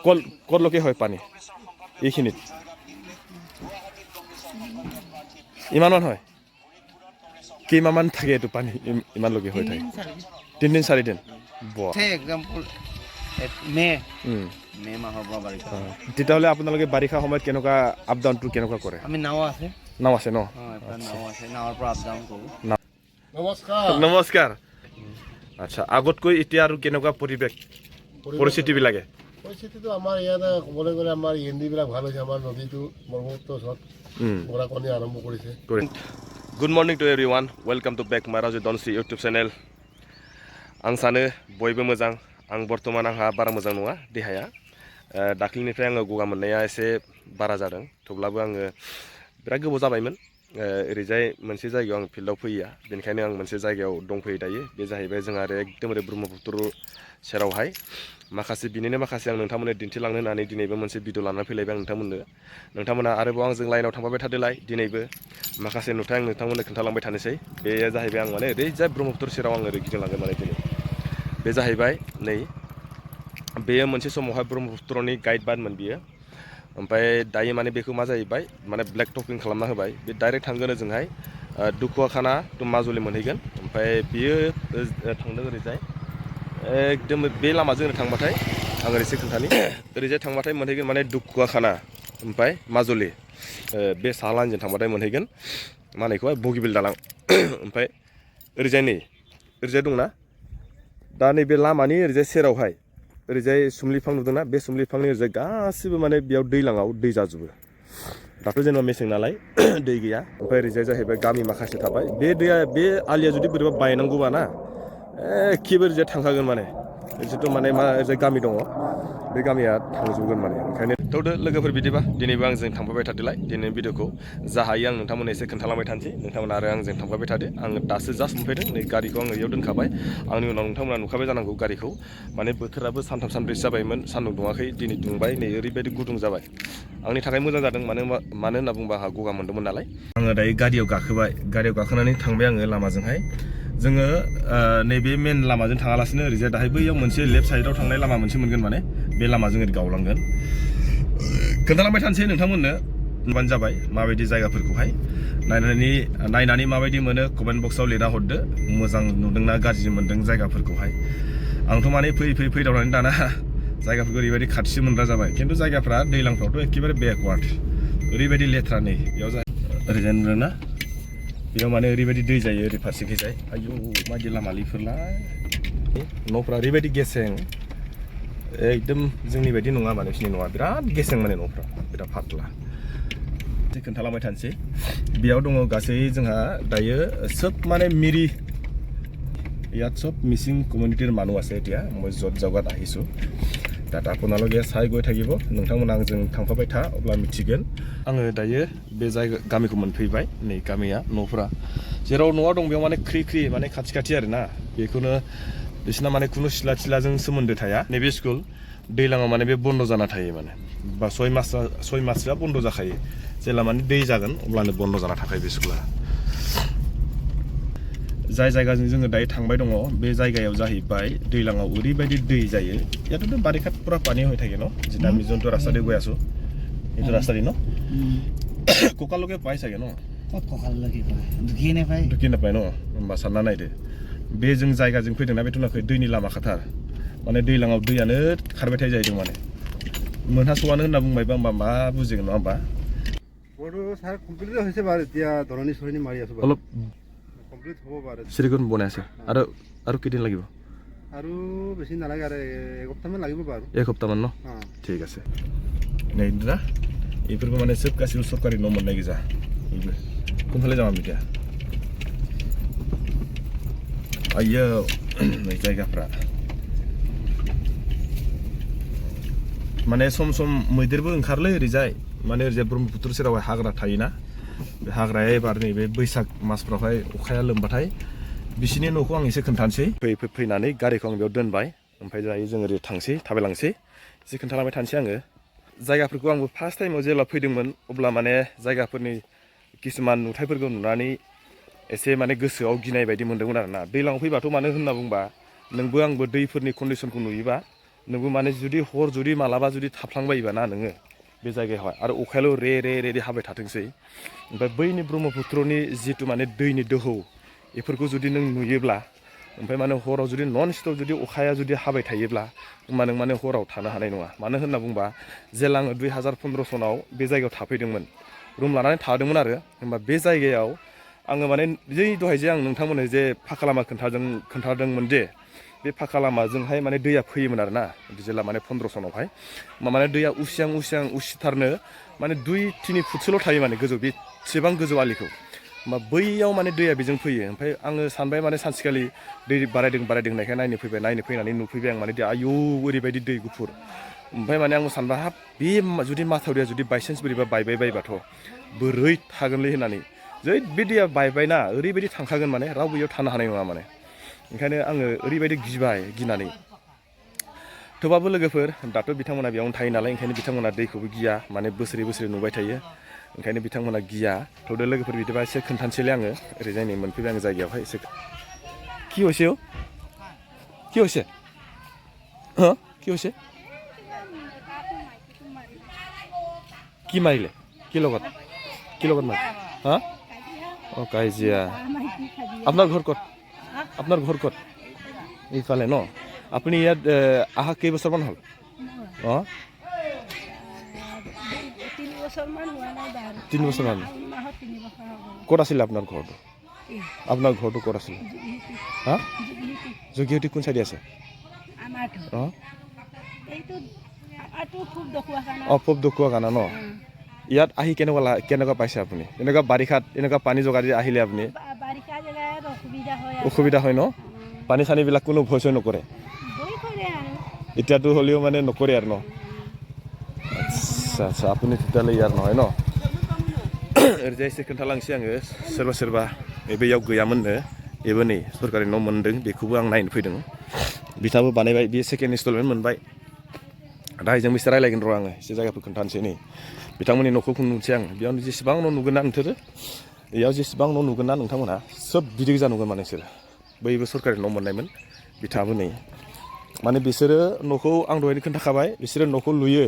কলকে হয় পানী এইখিনিত ইমানমান হয় কেইমাহমান থাকে এইটো পানী ইমানলৈকে হৈ থাকে 3 দিন 4 দিন এক্সাম্পল মে মাহৰ পৰা বাৰিষা তেতিয়াহ'লে আপোনালোকে বাৰিষা সময়ত কেনেকুৱা আপ ডাউনটো কেনেকুৱা কৰে আমি নাও আছে ন নাও আছে নাৱৰ পৰা আপ ডাউন কৰোঁ নমস্কাৰ আচ্ছা আগতকৈ এতিয়া আৰু কেনেকুৱা পৰিস্থিতিবিলাকে পৰিস্থিতিটো আমাৰ ইয়াত ক'বলৈ গ'লে আমাৰ ইন্দিবিলাক ভাল হৈছে আমাৰ নদীটো ব্ৰহ্মপুত্ৰ ওচৰত গৰাকণি আৰম্ভ কৰিছে good morning to everyone welcome to back माराजु दनसि इउटुब चेनेल आं सानो बयबो मोजां आं बर्तमान आंहा बारा मोजां नङा देहाया दाख्लिनिफ्राय आङो गगा मोननाया एसे बारा जादों थेवब्लाबो आङो बिराद गोबाव जाबायमोन ओरैजाय मोनसे जायगायाव आं फिल्डआव फैया बेनिखायनो आं मोनसे जायगायाव दंफैयो दायो बे जाहैबाय जोंहा आरो एकदमबारे ब्रह्मपुत्र सेरावहाय माखासे बिनिनो माखासे आं नोंथांमोननो दिन्थिलांनो होननानै दिनैबो मोनसे भिडिअ लानानै फैलायबाय आं नोंथांमोना आरोबाव आंजों लाइनाव थांफाबाय थादोलाय दिनैबो माखासे नुथाय आं नोंथांमोननो खोन्थालांबाय थानोसै बे जाहैबाय आं माने ओरैजाय ब्रह्मपुत्र सेराव आं ओरै गिदिंलांगोन माने दिनै बे जाहैबाय नै बेयो मोनसे समावहाय ब्रह्मपुत्रनि गाइड बानमोन बियो ओमफ्राय दायो माने बेखौ मा जाहैबाय माने ब्लेक टपिं खालामना होबाय बे डाइरेक्ट थांगोन ओजोंहाय दुखुवाखाना टु माजुलि मोनहैगोन ओमफ्राय बियो थांदों ओरैजाय एकदम बे लामाजों थांबाथाय आं ओरैसे खोन्थानि ओरैजाय थांबाथाय मोनहैगोन माने दुखुवाखाना ओमफ्राय माजुलि बे साहा लाइनजों थांबाथाय मोनहैगोन मा होनो बेखौहाय बगिबिल दालां ओमफ्राय ओरैजाय नै ओरैजाय दंना दा नैबे लामानि ओरैजाय सेरावहाय ओरैजाय सुमलि बिफां नुदोंना बे सुमलि बिफांनि ओरैजाय गासिबो माने बेयाव दैलाङाव दै जाजोबो दाथ' जेनेबा मेसें नालाय दै गैया ओमफ्राय ओरैजाय जाहैबाय गामि माखासे थाबाय बे दैया बे आलिया जुदि बोरैबा बायनांगौबा ना एखेबारे ओरैजाय थांखागोन माने जिथु माने मा ओरैजाय गामि दङ बे गामिया थांजोबगोन माने ओंखायनो थौदो लोगोफोर बिदिबा दिनैबो आंजों थांफाबाय थादोलाय दिनै भिडिअखौ जा हायो आं नोंथांमोननो एसे खोन्थालांबाय थानोसै नोंथांमोना आरो आंजों थांफाबाय थादो आं दासो जास्ट मोनफैदों नै गारिखौ आङो इयाव दोनखाबाय आंनि उनाव नोंथांमोना नुखाबाय जानांगौ गारिखौ माने बोथोराबो सानथाम सानब्रैसो जाबायमोन सान्दुं दुङाखै दिनै दुंबाय नै ओरैबायदि गुदुं जाबाय आंनि थाखाय मोजां जादों मानो होनना बुंबा आंहा गगा मोन्दोंमोन नालाय आङो दायो गारियाव गाखोबाय गारियाव गाखोनानै थांबाय आङो लामाजोंहाय जोङो नैबे मेन लामाजों थाङालासिनो ओरैजाय दाहाय बैयाव मोनसे लेफ्ट साइडआव थांनाय लामा मोनसे मोनगोन माने बे लामाजों ओरै गावलांगोन खोन्थालांबाय थानोसै नोंथांमोननो नुबानो जाबाय माबायदि जायगाफोरखौहाय नायनानै माबायदि मोनो कमेन्ट बक्सआव लिरना हरदो मोजां नुदोंना गाज्रि मोनदों जायगाफोरखौहाय आंथ' माने फैदावनानै दाना जायगाफोरखौ ओरैबायदि खाथिसो मोनग्रा जाबाय खिन्थु जायगाफ्रा दैज्लांफ्रावथ' एखेबारे बेकवार्ड ओरैबायदि लेथ्रा नै बेयाव ओरैजाय नुदोंना बेयाव माने ओरैबायदि दै जायो ओरै फारसेखैजाय आयौ माबायदि लामालिफोरलाय न'फ्रा ओरैबायदि गेसें एकदम जोंनि बायदि नङा माने बिसिनि न'आ बिराद गेसें माने न'फ्रा बिराद फातला खोन्थालांबाय थानोसै बेयाव दङ गासै जोंहा दायो सोब মানে মিৰি ইয়াত চব মিচিং কমিউনিটিৰ মানুহ আছে এতিয়া মই য'ত জাগাত আহিছোঁ তাত আপোনালোকে চাই গৈ থাকিব नोंथांमोना आंजों थांफाबाय था अब्ला मिथिगोन आङो दायो बे जायगा गामिखौ मोनफैबाय नै गामिया न'फोरा जेराव न'आ दं बेयाव माने ख्रि ख्रि माने खाथि आरोना बेखौनो बिसिना माने खुनु सिला थिलाजों सोमोन्दो थाया नैबे स्कुल दैलाङाव माने बे बन्द जाना थायो माने बा 6 माससोआ बन्द जाखायो जेला माने दै जागोन अब्लानो बन्द जाना थाखायो बे स्कुला जाय जायगाजों जोङो दायो थांबाय दङ बे जायगायाव जाहैबाय दैलाङाव ओरैबायदि दै जायो ইয়াততো বাৰিষাত পুৰা পানী হৈ থাকে ন যেটা আমি যোনটো ৰাস্তাতে গৈ আছো এইটো ৰাস্তাদি ন কোকালকে পাই চাগে ন ক'ত কঁকাললৈকে পায় ঢুকি নাপায় ন होमबा सानना नायदो बे जों जायगाजों फैदोंना बेथ' नाखै दैनि लामा खाथार माने दैलाङाव दैयानो खारबाय थायो जाहैदों माने मोनहास'आनो होनना बुंबायबा होमबा मा बुजिगोन नङा होमबा বড়ো সাৰ কমপ্লিট হৈছে বাৰু এতিয়া ধৰণী চৰণী মাৰি আছো অলপ কমপ্লিট হ'ব বাৰু চিৰিকন বনাই আছে আৰু কেইদিন লাগিব আৰু বেছি নালাগে আৰু এসপ্তাহমান লাগিব বাৰু এসপ্তাহমান ন ঠিক আছে नै দাদা এইफोरबो माने सोब गासिबो सरकारि न' मोननाय गोजा এইबो কোনফালে যাম আমি এতিয়া आयो नै जायगाफ्रा माने सम मैदेरबो ओंखारलै ओरैजाय माने ओरैजाय ब्रह्मपुत्र सेरावहाय हाग्रा थायोना बे हाग्राया एबार नैबे बैसाग मासफ्रावहाय अखाया लोमबाथाय बिसिनि न'खौ आं एसे खोन्थानोसै फैनानै गारिखौ आं बेयाव दोनबाय ओमफ्राय दायो जों ओरै थांसै थाबायलांसै एसे खोन्थालांबाय थानोसै आङो जायगाफोरखौ आंबो फार्स्ट टाइमाव जेब्ला फैदोंमोन अब्ला माने जायगाफोरनि किसुमान नुथायफोरखौ नुनानै एसे माने गोसोआव गिनाय बायदि मोन्दोंमोन आरोना दैलाङाव फैबाथ' मानो होनना बुंबा नोंबो आंबो दैफोरनि कन्डिसनखौ नुयोबा नोंबो माने जुदि हर जुदि मालाबा जुदि थाफ्लांबायोबा ना नोङो बे जायगायावहाय आरो अखायाल' रे रे रे हाबाय थाथोंसै ओमफ्राय बैनि ब्रह्मपुत्रनि जिथु माने दैनि दोहौ बेफोरखौ जुदि नों नुयोब्ला ओमफ्राय माने हराव जुदि नन स्टप जुदि अखाया जुदि हाबाय थायोब्ला होमबा नों माने हराव थानो हानाय नङा मानो होनना बुंबा जेला आङो 2015 सनाव बे जायगायाव थाफैदोंमोन रुम लानानै थादोंमोन आरो होमबा बे जायगायाव आङो माने जै दहाय जे आं नोंथांमोननो जे फाखा लामा खोन्थादोंमोन जे बे फाखा लामाजोंहाय माने दैया फैयोमोन आरो ना जेला माने 15 सनावहाय माने दैया उसियां उसिथारनो माने 2-3 फुटसोल' थायो माने गोजौ बेसेबां गोजौ आलिखौ होमबा बैयाव माने दैया बेजों फैयो ओमफ्राय आङो सानबाय माने सानसेखालि दै बारायदों होननायखाय नायनो फैनानै नुफैबाय आं माने आयौ ओरैबायदि दै गुफुर ओमफ्राय माने आंबो सानबाय हाब बे जुदि माथावरिया जुदि बायसान्स बोरैबा बायबाय बायबाथ' बोरै थागोनलै होननानै जै बे दैया बायबायना ओरैबायदि थांखागोन माने रावबो बेयाव थानो हानाय नङा माने ओंखायनो आङो ओरैबायदि गिनानै थेवबाबो लोगोफोर दाथ' बिथांमोना बेयावनो थायो नालाय ओंखायनो बिथांमोना दैखौबो गिया माने बोसोरै नुबाय थायो ओंखायनो बिथांमोना गिया थौदो लोगोफोर बिदिबा एसे खोन्थानोसैलै आङो ओरैजाय नै मोनफैबाय आङो जायगायावहाय एसे কি হৈছে হ্যাঁ কি হৈছে কি মাৰিলে কি লগত মাৰিলে হা অঁ কাজিয়া আপোনাৰ ঘৰ ক'ত এইফালে ন আপুনি ইয়াত অহা কেইবছৰমান হ'ল অঁ 3 বছৰমান ক'ত আছিলে আপোনাৰ ঘৰটো ক'ত আছিলে হা যোগীহতি কোন চাইডে আছে অঁ পূব দখুৱা কানা ন ইয়াত আহি কেনেকুৱা পাইছে আপুনি এনেকুৱা বাৰিষাত এনেকুৱা পানী জগা দি আহিলে আপুনি অসুবিধা হয় ন পানী চানীবিলাক কোনো ভয় চয় নকৰে এতিয়াতো হ'লেও মানে নকৰে আৰু ন আচ্ছা আপুনি তেতিয়াহ'লে ইয়াৰ নহয় ন ओरैजाय एसे खोन्थालांसै आङो सोरबा बेयाव गैयामोननो बेबो नै सरकारि न' मोनदों बेखौबो आं नायनो फैदों बिथाङाबो बानायबाय बे सेकेन्ड इनस्टलमेन्ट मोनबाय दा बेजोंबो एसे रायलायगोन र' आङो एसे जायगाफोर खोन्थानोसै नै बिथांमोननि न'खौ नुनोसै आं बेयावनो जेसेबां न' नुगोन ना नोंसोरो बेयाव जेसेबां न' नुगोन ना नोंथांमोनहा सोब बिदि गोजा नुगोन माने नोंसोरो बैबो सरकारि न' मोननायमोन बिथाङाबो नै माने बिसोरो न'खौ आं दहायनो खोन्थाखाबाय बिसोरो न'खौ लुयो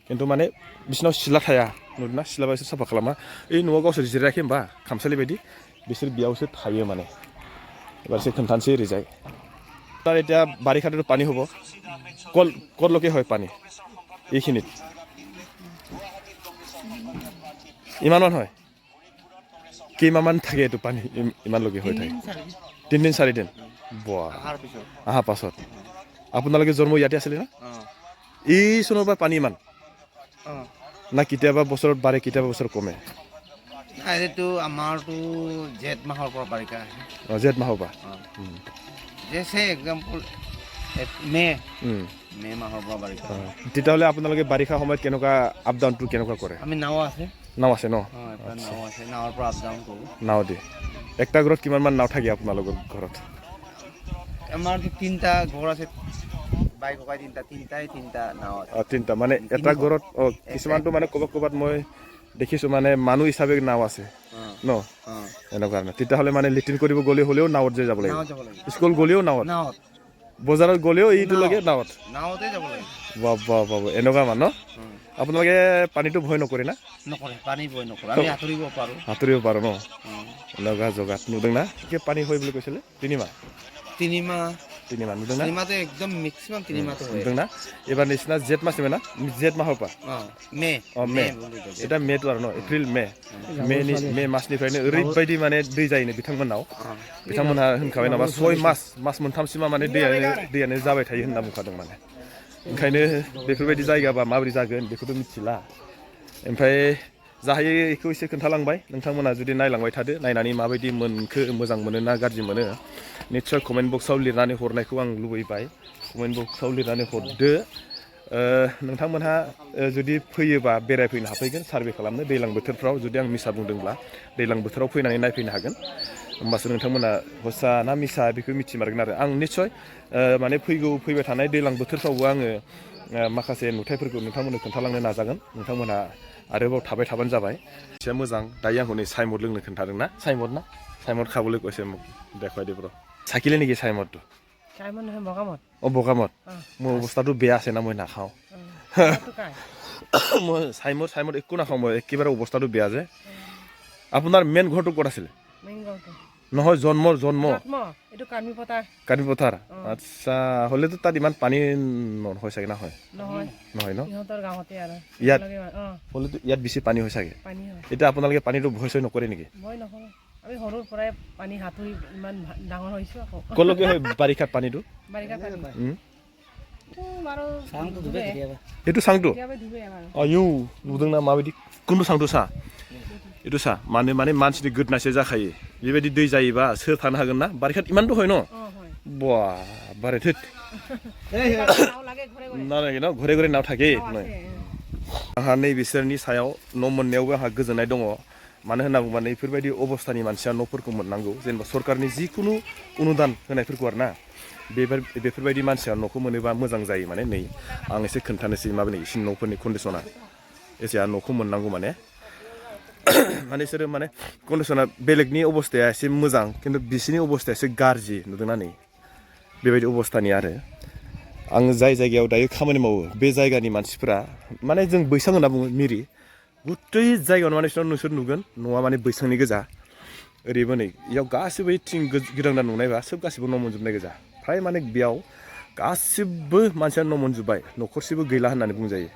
खिन्थु माने बिसोरनाव सिला थाया नुदोंना सिलाबा बिसोर साफा खालामा ओइ न'आव गावसोर जिरायाखै होमबा खामसालि बायदि बिसोर बेयावसो थायो माने এবাৰসে खोन्थानोसै ओरैजाय তাৰ এতিয়া বাৰিষাতো পানী হ'ব ক'লৈকে হয় পানী এইখিনিত ইমানমান হয় কেইমাহমান থাকে এইটো পানী ইমানলৈকে হৈ থাকে 3 দিন 4 দিন অহাৰ পাছত আপোনালোকে জন্ম ইয়াতে আছিলে না এই চনৰ পৰা পানী ইমান না কেতিয়াবা বছৰত বাঢ়ে কেতিয়াবা বছৰত কমে এইটো আমাৰতো জেঠ মাহৰ পৰা বাৰিষা আহে জেঠ মাহৰ পৰা যেছে এক্সাম্পল মে মাহৰ পৰা বাৰিষা তেতিয়াহ'লে আপোনালোকে বাৰিষা সময়ত কেনেকুৱা আপ ডাউনটো কেনেকুৱা কৰে আমি নাও আছে ন নাৱৰ পৰা আপ ডাউন কৰোঁ নাও দি একটা ঘৰত কিমানমান নাও থাকে আপোনালোকৰ ঘৰত আমাৰ 3টা ঘৰ আছে বাইক ককাই 3টা নাও আছে 3টা মানে এটা ঘৰত কিছুমানটো মানে ক'ৰবাত মই দেখিছোঁ মানে মানুহ হিচাপে নাও আছে ন এনেকুৱা কাৰণে তেতিয়াহ'লে মানে লেট্ৰিন কৰিব হ'লেও নাৱত যে যাব লাগিব স্কুল গ'লেও নাৱত বজাৰত গ'লেও এইটোলৈকে নাৱতে যাব লাগিব বাবা এনেকুৱা মানুহ আপোনালোকে পানীটো ভয় নকৰে না নকৰে পানী ভয় নকৰে আমি সাঁতুৰিব পাৰোঁ ন এনেকুৱা জগাত নুদোংনা কি পানী হয় বুলি কৈছিলে 3 মাহ নুদোংনা একদম মেক্সিমাম 3 মাহটো হয় নুদোংনা এবাৰ নিচিনা জেঠ মাহ না জেঠ মাহৰ পৰা মে এটা মেটো আৰু ন এপ্ৰিল মে মাছনিफ्रायनो ओरैबायदि माने दै जायोनो बिथांमोनहा होनखाबाय नामा 6 मास मोनथामसिमा माने दैयानो जाबाय थायो होनना बुंखादों माने ओंखायनो बेफोरबायदि जायगाबा माबोरै जागोन बेखौथ' मिथिला ओमफ्राय जाहायो बेखौ एसे खोन्थालांबाय नोंथांमोना जुदि नायलांबाय थादो नायनानै माबायदि मोनखो मोजां मोनो ना गाज्रि मोनो निस्सय कमेन्ट बक्सआव लिरनानै हरनायखौ आं लुबैबाय कमेन्ट बक्सआव लिरनानै हरदो नोंथांमोनहा जुदि फैयोबा बेरायफैनो हाफैगोन सार्भे खालामनो दैज्लां बोथोरफ्राव जुदि आं मिसा बुंदोंब्ला दैज्लां बोथोराव फैनानै नायफैनो हागोन होमबासो नोंथांमोना हसा ना मिसा बेखौ मिथिमारगोन आरो आं निस्सय माने फैबाय थानाय दैज्लां बोथोरफ्रावबो आङो माखासे नुथायफोरखौ नोंथांमोननो खोन्थालांनो नाजागोन नोंथांमोनहा आरोबाव थाबाय थाबानो जाबाय एसे मोजां दायो आंखौ नै साइमद लोंनो खोन्थादों ना साइमद खाबले কৈছে মোক দেখুৱাই দিব र' চাকিলে নেকি চাইমদটো চাইমন নহয় বগামত অঁ বগামত মোৰ অৱস্থাটো বেয়া আছে না মই নাখাওঁ মই চাইমত একো নাখাওঁ মই একেবাৰে অৱস্থাটো বেয়া যে আপোনাৰ মেইন ঘৰটো ক'ত আছিলে নহয় জন্ম এইটো কাৰ্মি পথাৰ কাৰ্বি পথাৰ আচ্ছা হ'লেতো তাত ইমান পানী নহয় চাগে নহয় নহয় ন ইহঁতৰ গাঁৱতে আৰু ইয়াত হ'লেতো ইয়াত বেছি পানী হয় চাগে পানী হয় এতিয়া আপোনালোকে পানীটো ভয় চয় নকৰে নেকি মই নকৰোঁ আমি সৰুৰ পৰাই পানী সাঁতুৰি ইমান ডাঙৰ হৈছোঁ আকৌ ক'লৈকে হয় বাৰিষাত পানীটো বাৰিষাত পানী বাৰু এইটো চাংটো কেতিয়াবা ধুবে বাৰু आयौ नुदोंना माबायदि कुनु सांदो सा एतु सा माने मानसिनि गोदनासो जाखायो बेबायदि दै जायोबा सोर थानो हागोन ना बारिखात इमानबो হয় न হয় बा बारे थैत नाव লাগে ঘৰে ঘৰে ना न घरे घरे नाव थाके नाव আছে आंहा नै बिसोरनि सायाव न' मोननायावबो आंहा गोजोननाय दङ मानो होनना बुङोबा नैफोरबायदि अबस्थानि मानसिया न'फोरखौ मोननांगौ जेनेबा सरकारनि जिकुनु अनुदान होनायफोरखौ आरो ना बेफोरबायदि मानसिया न'खौ मोनोबा मोजां जायो माने नै आं एसे खोन्थानोसै माबोरै इसिनि न'फोरनि कन्डिसना एसे न'खौ मोननांगौ माने माने बिसोरो माने कन्डिसना बेलेगनि अबस्थाया एसे मोजां खिन्थु बिसिनि अबस्थाया एसे गाज्रि नुदोंना नै बेबायदि अबस्थानि आरो आं जाय जायगायाव दायो खामानि मावो बे जायगानि मानसिफोरा माने जों बैसां होनना बुङो मिरि गुतै जायगायावनो माने नोंसोर नुगोन न'आ माने बैसांनि गोजा ओरैबो नै इयाव गासिबो थिं गिदां नुनायबा सोब गासिबो न' मोनजोबनाय गोजा फ्राय माने बेयाव गासिबो मानसिया न' मोनजोब्बाय न'खरसेबो गैला होननानै बुंजायो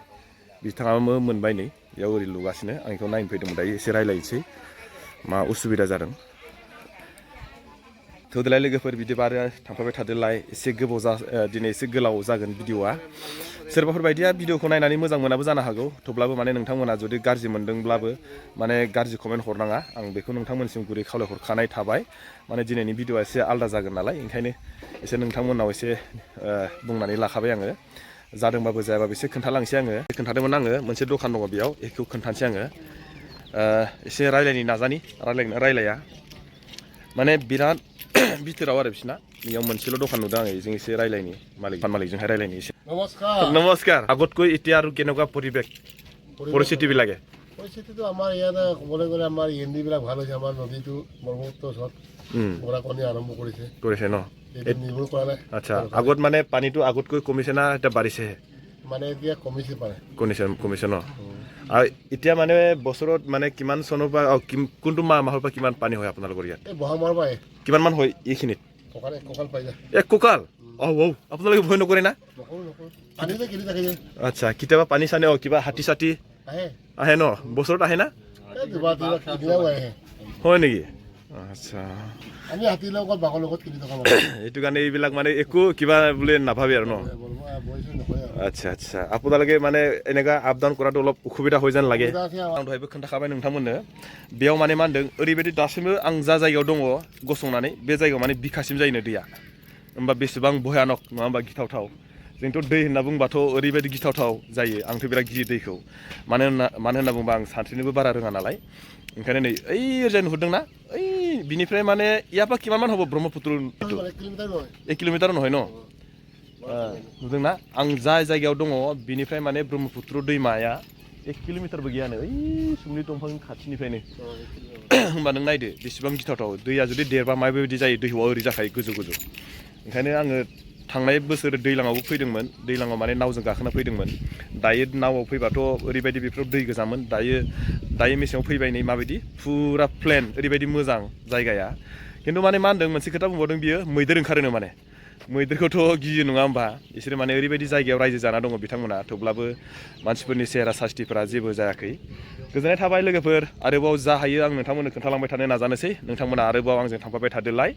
बिथाङाबो मोनबाय नै बेयाव ओरै लुगासिनो आं बेखौ नायनो फैदोंमोन दायो एसे रायलायनोसै मा उसुबिदा जादों थोदोलाय लोगोफोर बिदिबा आरो थांफाबाय थादोलाय एसे गोबाव दिनै एसे गोलाव जागोन भिडिअ'आ सोरबाफोर बायदिया भिडिअ'खौ नायनानै मोजां मोनाबो जानो हागौ थेवब्लाबो माने नोंथांमोना जुदि गाज्रि मोनदोंब्लाबो माने गाज्रि कमेन्ट हरनाङा आं बेखौ नोंथांमोनसिम गुरै खावलायहरखानाय थाबाय माने दिनैनि भिडिअ'आ एसे आलादा जागोन नालाय ओंखायनो एसे नोंथांमोननाव एसे बुंनानै लाखाबाय आङो जादोंबाबो जायाबाबो एसे खोन्थालांसै आङो खोन्थादोंमोन आङो मोनसे दखान दङ बेयाव बेखौ खोन्थानोसै आङो एसे रायलायनि नाजानि रायलाया माने बिराद बिथोराव आरो बिसिना बेयाव मोनसेल' दखान नुदों आङो बेजों एसे रायलायनि मालिकजोंहाय रायलायनि एसे নমস্কাৰ আগতকৈ এতিয়া আৰু কেনেকুৱা পৰিস্থিতি বিলাকে পৰিস্থিতিটো আমাৰ ইয়াত ক'বলৈ গ'লে আমাৰ এনডিবিলাক ভাল হৈছে আমাৰ নদীটো ব্ৰহ্মপুত্ৰ ওচৰত গৰাকণি আৰম্ভ কৰিছে ন এইটো নিৰ্ভৰ কৰা নাই আচ্ছা আগত মানে পানীটো আগতকৈ কমিছে না এতিয়া বাঢ়িছেহে মানে এতিয়া কমিছে পাৰে কমিছে ন আৰু এতিয়া মানে বছৰত মানে কিমান চনৰ পৰা কোনটো মাহৰ পৰা কিমান পানী হয় আপোনালোকৰ ইয়াত এই বহাগ মাহৰ পৰা কিমান মান হয় এইখিনিত কঁকাল পাই যায় এক কঁকাল আপোনালোকে ভয় নকৰে না নকৰোঁ পানীতে কিনি থাকে যে আচ্ছা কেতিয়াবা পানী চানী কিবা হাতী চাতি আহে ন বছৰত আহে না এই দুবাৰ তিনিবাৰ সিদিনাও আহে হয় নেকি আচ্ছা আমি হাতীৰ লগত বাঘৰ লগত কিনি থকা এইটো কাৰণে এইবিলাক মানে একো কিবা বোলে নাভাবে আৰু ন আচ্ছা আচ্ছা আপোনালোকে মানে এনেকুৱা আপ ডাউন কৰাটো অলপ অসুবিধা হৈ যেন লাগে आं दहायबो खोन्थाखाबाय नोंथांमोननो बेयाव माने मा होनदों ओरैबायदि दासिमबो आं जा जायगायाव दङ गसंनानै बे जायगायाव माने बिखासिम जायोनो दैया होमबा बेसेबां भयानक नङा होमबा गिथावथाव जोंथ' दै होनना बुंबाथ' ओरैबायदि गिथावथाव जायो आंथ' बिराद गियो दैखौ मानो होनना बुंबा आं सानस्रिनोबो बारा रोङा नालाय ओंखायनो नै ओइ ओरैजाय नुहुरदोंना ओइ बिनिफ्राय माने ইয়াৰপৰা কিমানমান হ'ব ব্ৰহ্মপুত্ৰ 1 কিলোমিটাर নহয় ন नुदोंना आं जाय जायगायाव दङ बिनिफ्राय माने ब्रह्मपुत्र दैमाया 1 किलोमिटारबो गैयानो ओइ सुमलि दंफां खाथिनिफ्रायनो होमबा नों नायदो बेसेबां गिथावथाव दैया जुदि देरबा माबायदि जायो दैहुआ ओरै जाखायो गोजौ ओंखायनो आङो थांनाय बोसोर दैलाङावबो फैदोंमोन दैलाङाव माने नावजों गाखोना फैदोंमोन दायो नावआव फैबाथ' ओरैबायदि बेफोराव दै गोजामोन दायो मेसेङाव फैबाय नै माबायदि फुरा प्लेन ओरैबायदि मोजां जायगाया खिन्थु माने मा होनदों मोनसे खोथा बुंबावदों बियो मैदेर ओंखारोनो माने मैदेरखौथ' गियो नङा होमबा बिसोरो माने ओरैबायदि जायगायाव रायजो जाना दङ बिथांमोना थेवब्लाबो मानसिफोरनि सेहेरा सास्तिफोरा जेबो जायाखै गोजोननाय थाबाय लोगोफोर आरोबाव जा हायो आं नोंथांमोननो खोन्थालांबाय थानो नाजानोसै नोंथांमोना आरोबाव आंजों थांफाबाय थादोलाय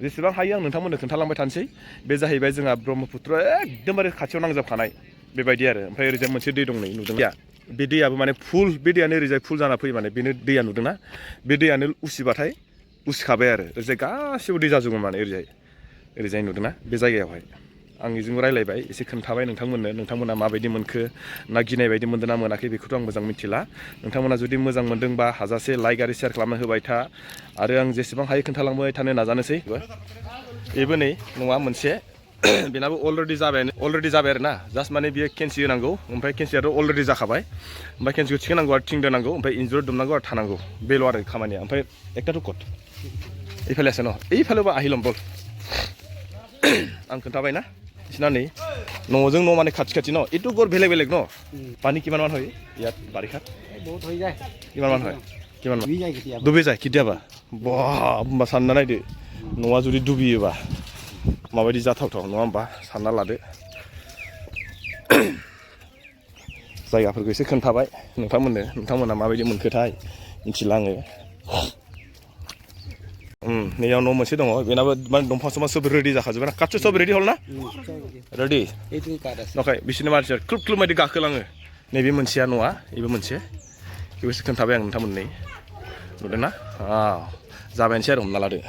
जेसेबां हायो आं नोंथांमोननो खोन्थालांबाय थानोसै बे जाहैबाय जोंहा ब्रह्मपुत्र एकदमबारे खाथियाव नांजाबखानाय बेबायदि आरो ओमफ्राय ओरैजाय मोनसे दै दं नै नुदों बे दैयाबो माने फुल बे दैयानो ओरैजाय फुल जाना फैयो माने बेनो दैया नुदोंना बे दैयानो उसिबाथाय उसिखाबाय आरो ओरैजाय गासिबो दै जाजोबगोन माने ओरैजाय नुदोंना बे जायगायावहाय आं बेजों रायलायबाय एसे खोन्थाबाय नोंथांमोना माबायदि मोनखो ना गिनाय बायदि मोनदों ना मोनाखै बेखौथ' आं मोजां मिथिला नोंथांमोना जुदि मोजां मोनदोंबा हाजासे लाइक आरो शेयार खालामना होबाय था आरो आं जेसेबां हायो खोन्थालांबाय थानो नाजानोसै बेबो नै नङा मोनसे बेनाबो अलरेडि जाबाय आरो ना जास्ट माने बियो केन्सि होनांगौ ओमफ्राय केन्सियाथ' अलरेडि जाखाबाय ओमफ्राय केन्सिखौ थिखोनांगौ आरो थिं दोनांगौ ओमफ्राय इन्जुर दुमनांगौ आरो थानांगौ बेल' आरो खामानिया ओमफ्राय एकटाथ' कट এইফালে আছে ন এইফালেও আহিলম বল आं खोन्थाबाय ना बिसिना नै न'जों न' माने खाथि खाथि न एटु गर बेलेग बेलेग न पानी किमान मान হয় ইয়াত বাৰিষাত বহুত হৈ যায় কিমান মান হয় কিমান মান ডুবি যায় কেতিয়াবা ডুবি যায় কেতিয়াবা बा होमबा सानना नायदो न'आ जुदि डुबियोबा माबायदि जाथावथाव नङा होमबा सानना लादो जायगाफोरखौ एसे खोन्थाबाय नोंथांमोना माबायदि मोनखोथाय मिथिला आङो नैयाव न' मोनसे दङ बेनाबो माने दंफां समा सब रेडि जाखाजोबबाय ना काटसो सब रेडि हल ना रेडि এইটো কাঠ আছে नखाय बिसोरनि मानसिया क्लुब क्लुब बायदि गाखोलाङो नैबे मोनसेया न'आ बेबो मोनसे बेखौसो खोन्थाबाय आं नोंथांमोननै नुदोंना जाबायनोसै आरो हमना लादो